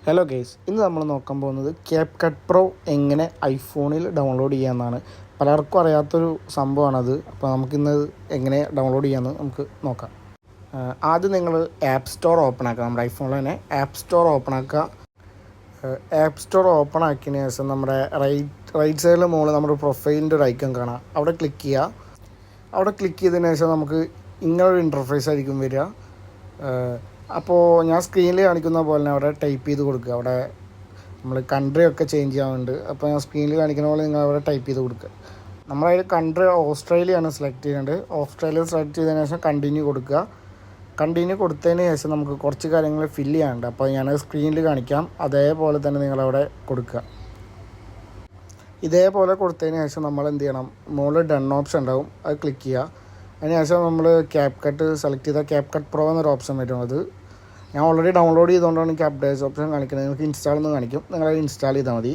Hello guys, ഇന്ന് നമ്മൾ നോക്കാൻ പോകുന്നത് ക്യാപ് കട്ട് പ്രോ എങ്ങനെ ഐഫോണിൽ ഡൗൺലോഡ് ചെയ്യാമെന്നാണ്. പലർക്കും അറിയാത്തൊരു സംഭവമാണത്. അപ്പോൾ നമുക്കിന്ന് എങ്ങനെ ഡൗൺലോഡ് ചെയ്യാമെന്ന് നമുക്ക് നോക്കാം. ആദ്യം നിങ്ങൾ ആപ്പ് സ്റ്റോർ ഓപ്പൺ ആക്കുക. നമ്മുടെ ഐഫോണിൽ തന്നെ ആപ്പ് സ്റ്റോർ ഓപ്പൺ ആക്കുക. ആപ്പ് സ്റ്റോർ ഓപ്പൺ ആക്കിയതിന് ശേഷം നമ്മുടെ റൈറ്റ് സൈഡിൽ മുകളിൽ നമ്മുടെ പ്രൊഫൈലിൻ്റെ ഒരു ഐക്കൺ കാണാം. അവിടെ ക്ലിക്ക് ചെയ്യുക. അവിടെ ക്ലിക്ക് ചെയ്തതിന് ശേഷം നമുക്ക് ഇങ്ങനൊരു ഇൻ്റർഫേസ് ആയിരിക്കും വരിക. അപ്പോൾ ഞാൻ സ്ക്രീനിൽ കാണിക്കുന്ന പോലെ തന്നെ അവിടെ ടൈപ്പ് ചെയ്ത് കൊടുക്കുക. അവിടെ നമ്മൾ കൺട്രി ഒക്കെ ചേഞ്ച് ചെയ്യാറുണ്ട്. അപ്പോൾ ഞാൻ സ്ക്രീനിൽ കാണിക്കുന്ന പോലെ നിങ്ങൾ അവിടെ ടൈപ്പ് ചെയ്ത് കൊടുക്കുക. നമ്മളതിൽ കൺട്രി ഓസ്ട്രേലിയയാണ് സെലക്ട് ചെയ്യേണ്ടത്. ഓസ്ട്രേലിയ സെലക്ട് ചെയ്തതിന് ശേഷം കണ്ടിന്യൂ കൊടുക്കുക. കണ്ടിന്യൂ കൊടുത്തതിന് ശേഷം നമുക്ക് കുറച്ച് കാര്യങ്ങൾ ഫില്ല് ചെയ്യാനുണ്ട്. അപ്പോൾ ഞാൻ സ്ക്രീനിൽ കാണിക്കാം. അതേപോലെ തന്നെ നിങ്ങളവിടെ കൊടുക്കുക. ഇതേപോലെ കൊടുത്തതിന് ശേഷം നമ്മൾ എന്ത് ചെയ്യണം, മുകളിൽ ഡൺ ഓപ്ഷൻ ഉണ്ടാവും, അത് ക്ലിക്ക് ചെയ്യുക. അതിന് ശേഷം നമ്മൾ ക്യാപ് കട്ട് സെലക്ട് ചെയ്താൽ ക്യാപ് കട്ട് പ്രോ എന്നൊരു ഓപ്ഷൻ വരും. അത് ഞാൻ ഓൾറെഡി ഡൗൺലോഡ് ചെയ്തുകൊണ്ടാണ് എനിക്ക് അപ്ഡേറ്റ്സ് ഓപ്ഷൻ കാണിക്കുന്നത്. നിങ്ങൾക്ക് ഇൻസ്റ്റാൾ എന്ന് കാണിക്കും, നിങ്ങളത് ഇൻസ്റ്റാൾ ചെയ്താൽ മതി.